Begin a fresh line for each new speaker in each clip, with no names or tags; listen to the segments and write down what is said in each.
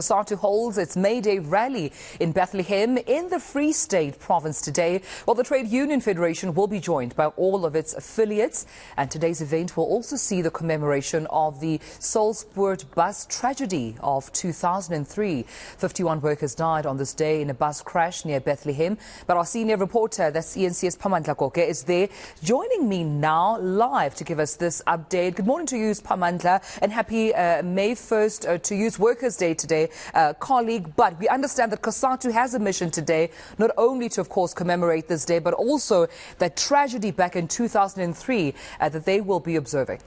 COSATU holds its May Day rally in Bethlehem in the Free State province today. Well, the Trade Union Federation will be joined by all of its affiliates, and today's event will also see the commemoration of the Salzburg bus tragedy of 2003. 51 workers died on this day in a bus crash near Bethlehem. But our senior reporter, that's eNCA's Phamandla Koke, is there joining me now live to give us this update. Good morning to you, Phamandla, and happy May 1st to you. It's Workers' Day today. Colleague, but we understand that COSATU has a mission today, not only to, of course, commemorate this day, but also that tragedy back in 2003 that they will be observing.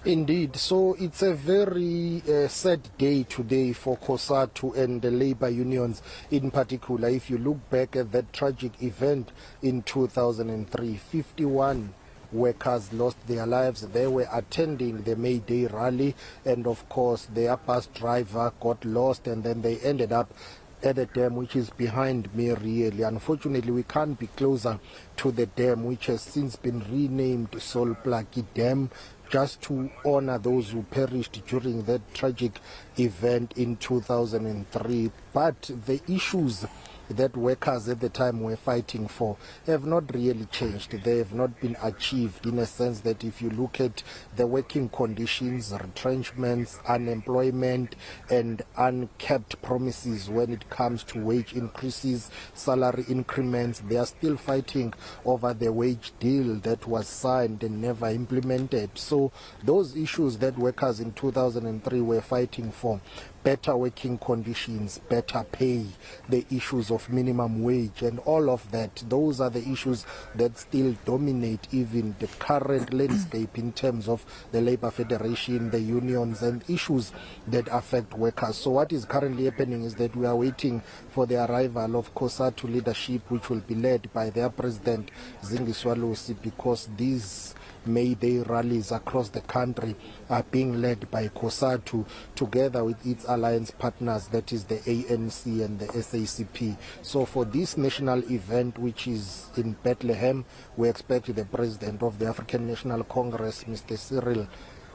Indeed. So it's a very sad day today for COSATU and the labor unions in particular. If you look back at that tragic event in 2003, 51 workers lost their lives. They were attending the May Day rally, and of course their bus driver got lost, and then they ended up at a dam which is behind me really. Unfortunately, we can't be closer to the dam, which has since been renamed Solplaki Dam, just to honor those who perished during that tragic event in 2003. But the issues that workers at the time were fighting for have not really changed. They have not been achieved, in a sense that if you look at the working conditions, retrenchments, unemployment, and unkept promises when it comes to wage increases, salary increments, they are still fighting over the wage deal that was signed and never implemented. So those issues that workers in 2003 were fighting for, better working conditions, better pay, the issues of minimum wage and all of that, those are the issues that still dominate even the current landscape in terms of the Labour Federation, the unions, and issues that affect workers. So what is currently happening is that we are waiting for the arrival of COSATU leadership, which will be led by their president, Zingiswa Lusi, because these May Day rallies across the country are being led by COSATU together with its alliance partners, that is the eNCA and the SACP. So for this national event, which is in Bethlehem, we expect the president of the African National Congress, Mr. Cyril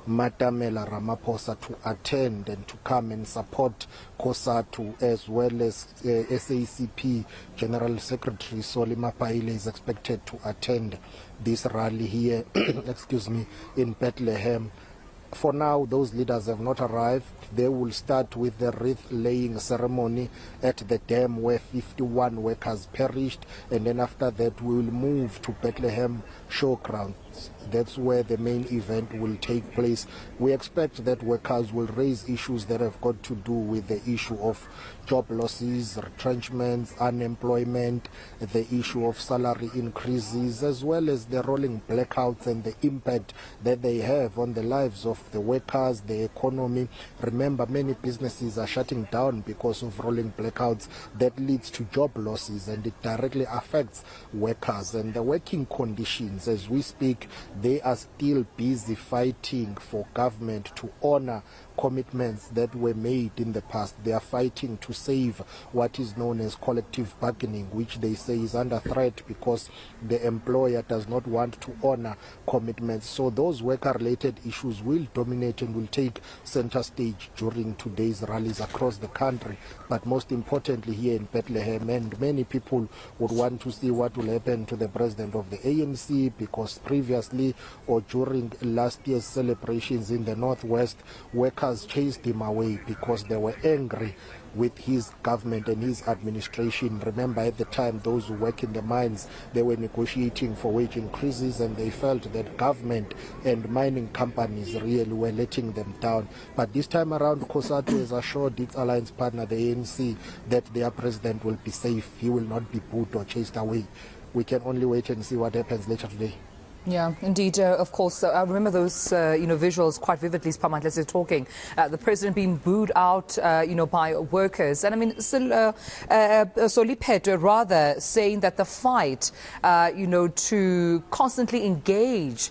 Matamela Ramaphosa, to attend and to come and support COSATU, as well as SACP General Secretary Soli Mapaile is expected to attend this rally here excuse me, in Bethlehem. For now, those leaders have not arrived. They will start with the wreath-laying ceremony at the dam where 51 workers perished, and then after that we will move to Bethlehem Showgrounds. That's where the main event will take place. We expect that workers will raise issues that have got to do with the issue of job losses, retrenchments, unemployment, the issue of salary increases, as well as the rolling blackouts and the impact that they have on the lives of the workers, the economy. Remember, many businesses are shutting down because of rolling blackouts. That leads to job losses, and it directly affects workers and the working conditions. As we speak, they are still busy fighting for government to honor commitments that were made in the past. They are fighting to save what is known as collective bargaining, which they say is under threat because the employer does not want to honor commitments. So those worker-related issues will dominate and will take center stage during today's rallies across the country, but most importantly here in Bethlehem. And many people would want to see what will happen to the president of the ANC, because previously or during last year's celebrations in the Northwest, workers chased him away because they were angry with his government and his administration. Remember, at the time, those who work in the mines, they were negotiating for wage increases, and they felt that government and mining companies really were letting them down. But this time around, COSATU has assured its alliance partner, the ANC, that their president will be safe. He will not be booed or chased away. We can only wait and see what happens later today.
Yeah, indeed. Of course, I remember those, visuals quite vividly, Phamandla, as you're talking. The president being booed out, by workers. And I mean, Solipet, rather, saying that the fight, to constantly engage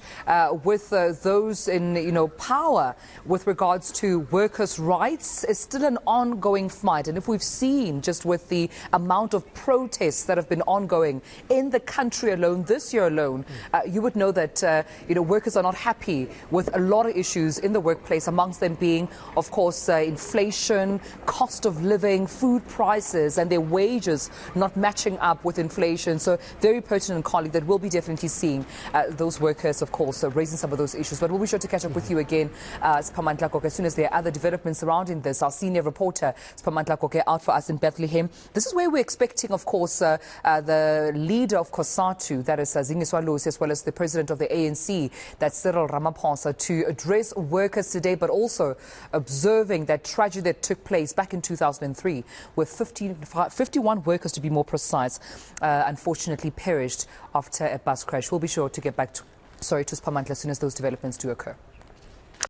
with those in, power with regards to workers' rights is still an ongoing fight. And if we've seen just with the amount of protests that have been ongoing in the country alone, this year alone, you would know know that workers are not happy with a lot of issues in the workplace, amongst them being, of course, inflation, cost of living, food prices, and their wages not matching up with inflation. So very pertinent, colleague, that we'll be definitely seeing those workers, of course, raising some of those issues. But we'll be sure to catch up with you again, Spamantla Koke, as soon as there are other developments surrounding this. Our senior reporter, Spamantla Koke, out for us in Bethlehem. This is where we're expecting, of course, the leader of COSATU, that is Zingiswa Lusi, as well as the president of the eNCA, that's Cyril Ramaphosa, to address workers today, but also observing that tragedy that took place back in 2003, where 51 workers, to be more precise, unfortunately perished after a bus crash. We'll be sure to get back to Spamantla as soon as those developments do occur.